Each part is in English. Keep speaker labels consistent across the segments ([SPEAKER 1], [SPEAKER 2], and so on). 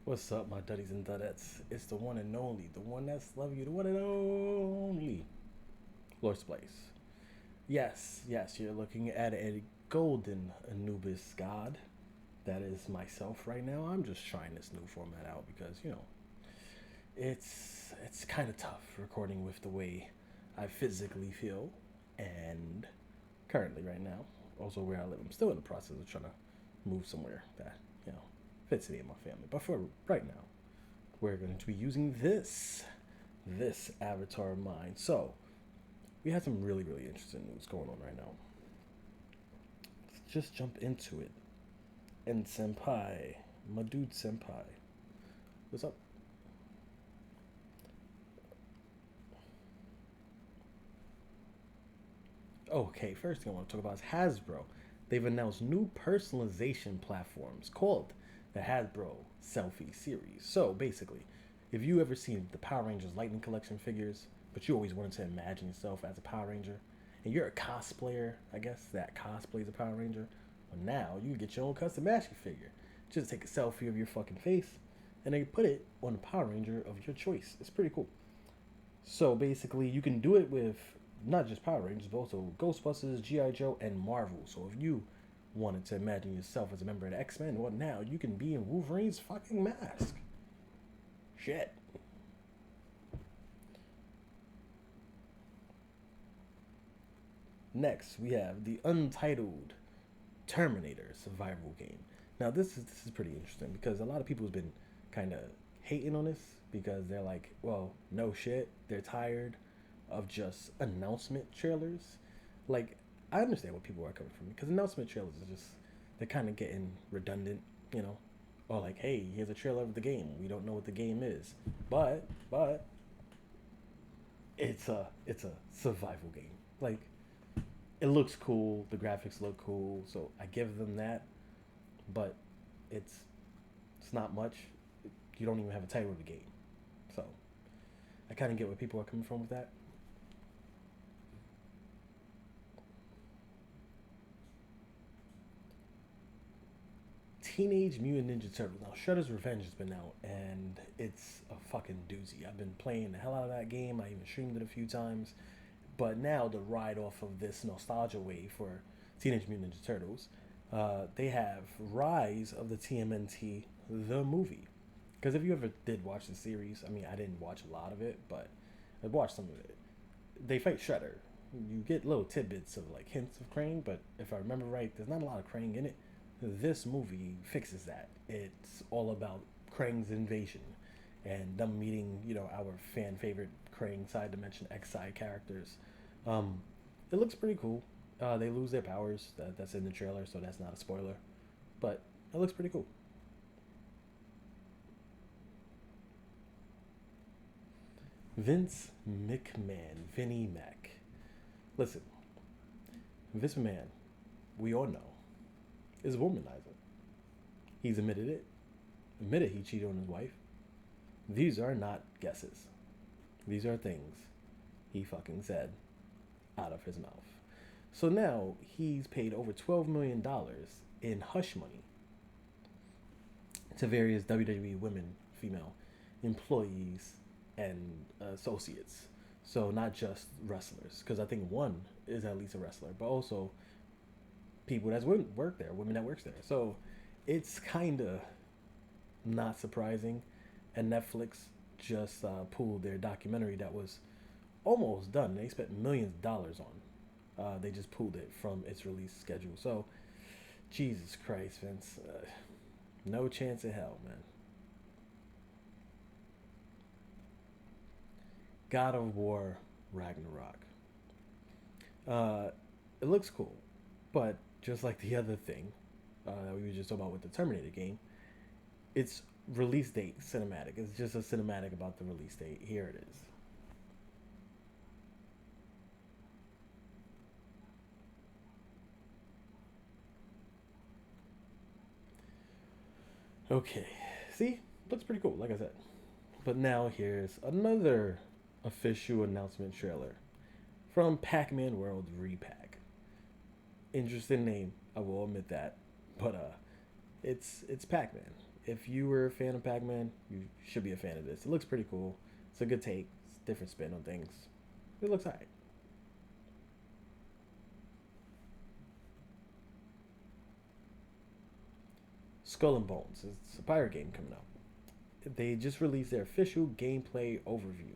[SPEAKER 1] What's up, my duddies and dudettes? It's the one and only, the one that's love you, the one and only Lord's Place. Yes, you're looking at a golden Anubis god. That is myself right now. I'm just trying this new format out because it's kind of tough recording with the way I physically feel, and currently right now, also where I live, I'm still in the process of trying to move somewhere that you know fits me and my family. But for right now, we're going to be using this avatar of mine. So we had some really interesting news going on right now. Let's just jump into it. And senpai, my dude senpai, what's up? Okay, first thing I want to talk about is Hasbro. They've announced new personalization platforms called the Hasbro Selfie Series. So basically, if you ever seen the Power Rangers Lightning Collection figures, but you always wanted to imagine yourself as a Power Ranger, and you're a cosplayer, I guess that cosplays a Power Ranger. Well, now you can get your own custom action figure. Just take a selfie of your fucking face, and then put it on the Power Ranger of your choice. It's pretty cool. So basically, you can do it with not just Power Rangers, but also Ghostbusters, G.I. Joe, and Marvel. So if you wanted to imagine yourself as a member of the X Men, well, now you can be in Wolverine's fucking mask. Shit. Next, we have the Untitled Terminator survival game. Now, this is pretty interesting because a lot of people have been kind of hating on this because they're like, well, no shit, they're tired of just announcement trailers. Like, I understand where people are coming from because announcement trailers is just they're kind of getting redundant, you know. Or like, hey, here's a trailer of the game. We don't know what the game is, but it's a survival game. Like, it looks cool, the graphics look cool, so I give them that. But it's it's not much. You don't even have a title of the game, so I kind of get where people are coming from with that. Teenage Mutant Ninja Turtles. Now, Shredder's Revenge has been out, and it's a fucking doozy. I've been playing the hell out of that game. I even streamed it a few times. But now, to ride off of this nostalgia wave for Teenage Mutant Ninja Turtles, they have Rise of the TMNT, the movie. Because if you ever did watch the series, I mean, I didn't watch a lot of it, but I watched some of it. They fight Shredder. You get little tidbits of like hints of Krang, but if I remember right, there's not a lot of Krang in it. This movie fixes that. It's all about Krang's invasion and them meeting, our fan favorite Krang side dimension X side characters. Um, it looks pretty cool. They lose their powers. That's in the trailer, so that's not a spoiler. But it looks pretty cool. Vince McMahon, Vinnie Mac. Listen, Vince McMahon, we all know, is a womanizer. He's admitted he cheated on his wife. These are not guesses. These are things he fucking said out of his mouth. So now he's paid over $12 million in hush money to various WWE women, female employees and associates. So not just wrestlers, because I think one is at least a wrestler, but also people that work there, women that works there. So it's kind of not surprising. And Netflix just pulled their documentary that was almost done. They spent millions of dollars on. They just pulled it from its release schedule. So Jesus Christ, Vince, no chance in hell, man. God of War Ragnarok. Uh, it looks cool, but just like the other thing that we were just talking about with the Terminator game, it's release date cinematic. It's just a cinematic about the release date. Here it is. Okay, see, looks pretty cool. Like I said, but now here's another official announcement trailer from Pac-Man World Repack. Interesting name, I will admit that, but it's Pac-Man. if you were a fan of Pac-Man, you should be a fan of this. It looks pretty cool. It's a good take. It's a different spin on things. It looks alright. Skull and Bones. It's a pirate game coming out. They just released their official gameplay overview.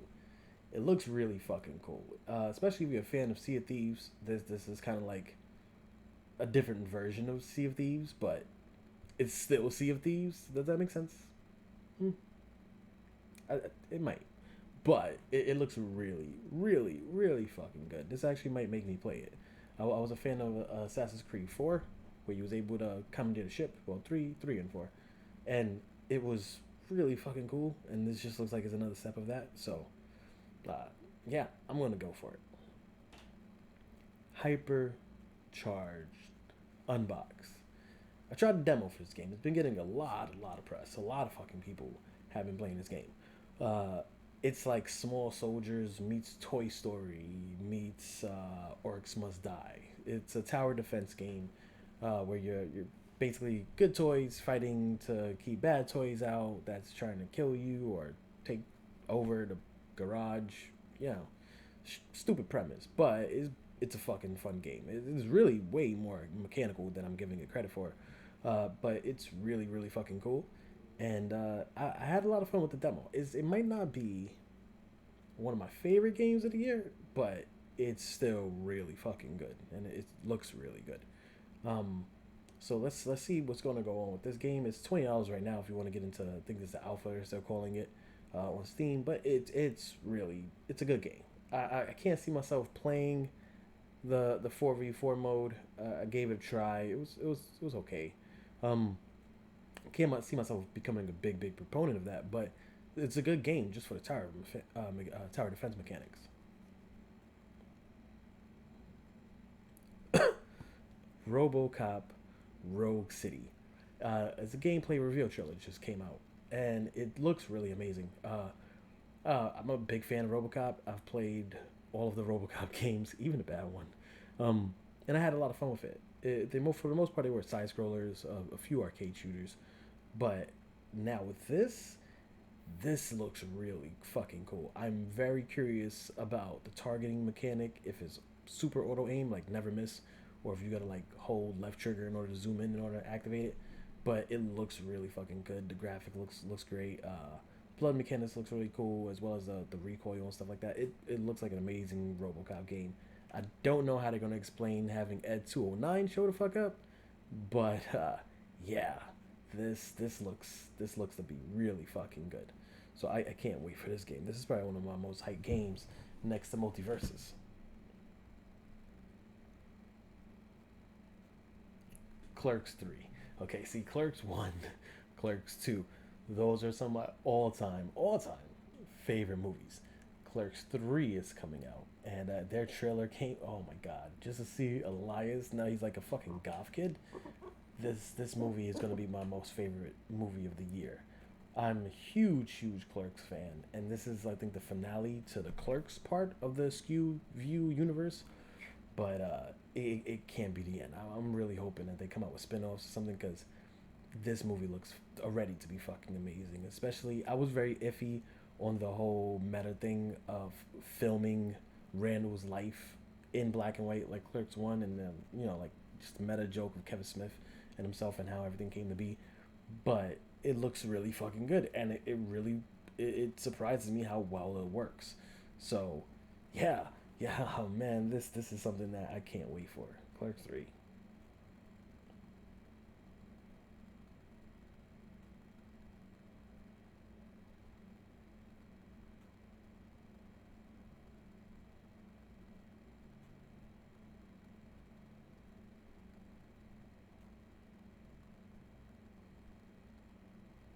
[SPEAKER 1] It looks really fucking cool. Especially if you're a fan of Sea of Thieves. This is kind of like a different version of Sea of Thieves, but it's still Sea of Thieves. Does that make sense? Hmm. I, it might, but it looks really, really, really fucking good. This actually might make me play it. I was a fan of Assassin's Creed 4, where you was able to commandeer the ship. Well, three, and four, and it was really fucking cool. And this just looks like it's another step of that. So, uh, yeah, I'm gonna go for it. Hyper charged unbox. I tried the demo for this game. It's been getting a lot of press. A lot of fucking people have been playing this game. Uh, it's like Small Soldiers meets Toy Story meets Orcs Must Die. It's a tower defense game where you're basically good toys fighting to keep bad toys out that's trying to kill you or take over the garage. You know, stupid premise, but it's a fucking fun game. It's really way more mechanical than I'm giving it credit for, but it's really really fucking cool, and I had a lot of fun with the demo. It might not be one of my favorite games of the year, but it's still really fucking good, and it looks really good. Um, so let's see what's going to go on with this game. It's $20 right now if you want to get into. I think it's the alpha as they're calling it on Steam, but it's really it's a good game. I can't see myself playing the 4v4 mode. I gave it a try. It was okay. Um, can't see myself becoming a big proponent of that, but it's a good game just for the tower defense mechanics. RoboCop Rogue City. It's a gameplay reveal trailer that just came out, and it looks really amazing. I'm a big fan of RoboCop. I've played all of the RoboCop games, even the bad one, and I had a lot of fun with it. For the most part, they were side scrollers, a few arcade shooters, but now with this looks really fucking cool. I'm very curious about the targeting mechanic. If it's super auto aim, like never miss, or if you gotta like hold left trigger in order to zoom in order to activate it. But it looks really fucking good. The graphic looks great. Blood mechanics looks really cool, as well as the recoil and stuff like that. It looks like an amazing RoboCop game. I don't know how they're gonna explain having Ed 209 show the fuck up, but yeah, this looks to be really fucking good. So I can't wait for this game. This is probably one of my most hyped games next to Multiverses. Clerks 3. Okay, see Clerks 1, Clerks 2. Those are some of my all time favorite movies. Clerks 3 is coming out, and their trailer came. Oh my god, just to see Elias now he's like a fucking goth kid. This movie is gonna be my most favorite movie of the year. I'm a huge Clerks fan, and this is I think the finale to the Clerks part of the Skew View universe. But it can't be the end. I'm really hoping that they come out with spin-offs or something because this movie looks ready to be fucking amazing. Especially, I was very iffy on the whole meta thing of filming Randall's life in black and white, like Clerks One, and then like just a meta joke of Kevin Smith and himself and how everything came to be. But it looks really fucking good, and it really it surprises me how well it works. So, yeah, yeah, oh man, this is something that I can't wait for. Clerks 3.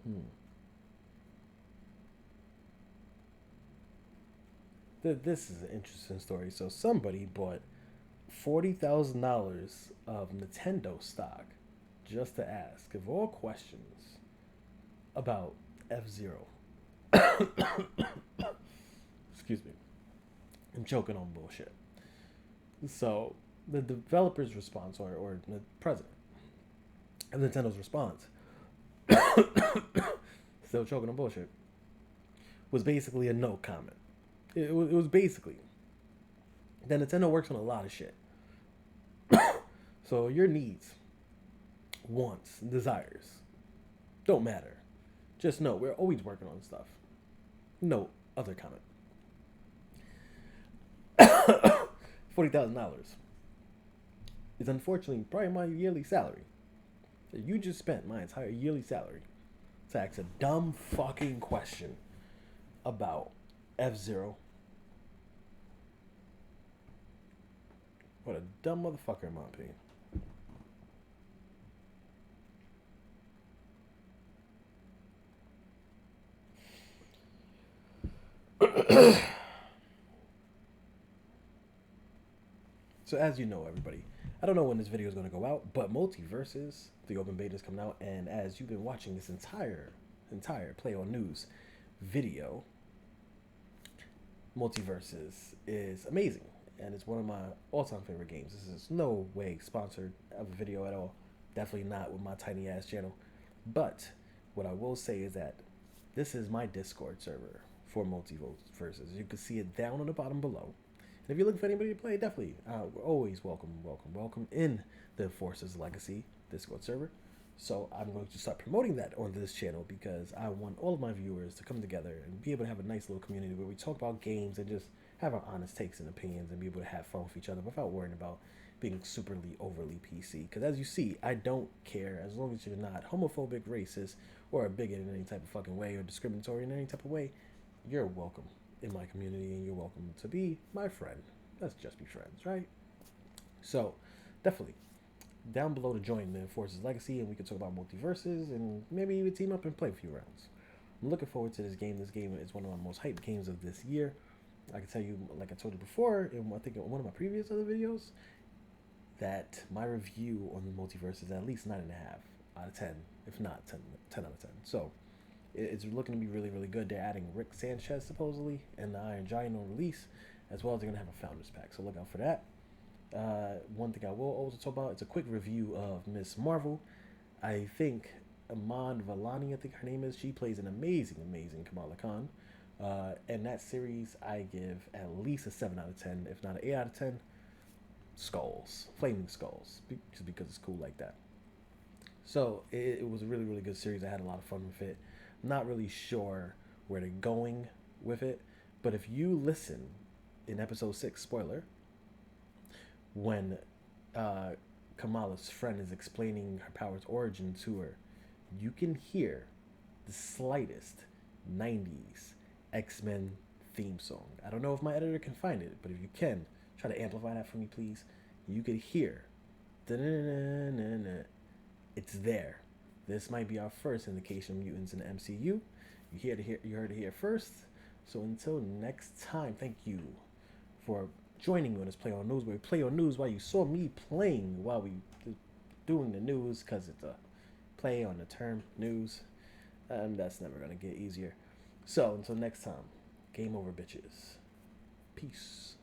[SPEAKER 1] Hmm. This is an interesting story. So somebody bought $40,000 of Nintendo stock just to ask of all questions about F Zero. Excuse me. I'm choking on bullshit. So the developer's response, or the president of Nintendo's response, Still choking on bullshit, was basically a no comment. It was basically. Then Nintendo works on a lot of shit. So your needs, wants, desires don't matter. Just know we're always working on stuff. No other comment. $40,000 is unfortunately probably my yearly salary. You just spent my entire yearly salary to ask a dumb fucking question about F-Zero. What a dumb motherfucker, in my opinion. So as you know, everybody, I don't know when this video is going to go out, but Multiverses, the open beta is coming out, and as you've been watching this entire Play on News video, Multiverses is amazing, and it's one of my all-time favorite games. This is no way sponsored of a video at all. Definitely not with my tiny ass channel. But what I will say is that this is my Discord server for Multiverses. You can see it down on the bottom below. And if you're looking for anybody to play, definitely, we're always welcome in the Forces Legacy Discord server. So I'm going to start promoting that on this channel because I want all of my viewers to come together and be able to have a nice little community where we talk about games and just have our honest takes and opinions and be able to have fun with each other without worrying about being superly overly PC. Because as you see, I don't care as long as you're not homophobic, racist, or a bigot in any type of fucking way or discriminatory in any type of way. You're welcome in my community and you're welcome to be my friend. Let's just be friends, right? So definitely down below to join the Forces Legacy and we can talk about Multiverses and maybe even team up and play a few rounds. I'm looking forward to this game. This game is one of my most hyped games of this year. I can tell you, like I told you before, in I think in one of my previous other videos, that my review on the Multiverse is at least 9.5 out of 10, if not 10 out of 10. So it's looking to be really, really good. They're adding Rick Sanchez supposedly and the Iron Giant on release, as well as they're gonna have a Founders Pack. So look out for that. One thing I will also talk about, it's a quick review of Ms. Marvel. I think Iman Vellani, I think her name is, she plays an amazing Kamala Khan. And that series, I give at least a 7 out of 10, if not an 8 out of 10. Skulls, flaming skulls, just because it's cool like that. So it was a really, really good series. I had a lot of fun with it. Not really sure where they're going with it, but if you listen in episode 6, spoiler, when Kamala's friend is explaining her power's origin to her, you can hear the slightest 90s X-Men theme song. I don't know if my editor can find it, but if you can, try to amplify that for me, please. You could hear, it's there. This might be our first indication of mutants in the MCU. You heard it here first. So until next time, thank you for joining me on this Play on News, where we play on news while you saw me playing while we doing the news, because it's a play on the term news, and that's never gonna get easier. So until next time, game over, bitches. Peace.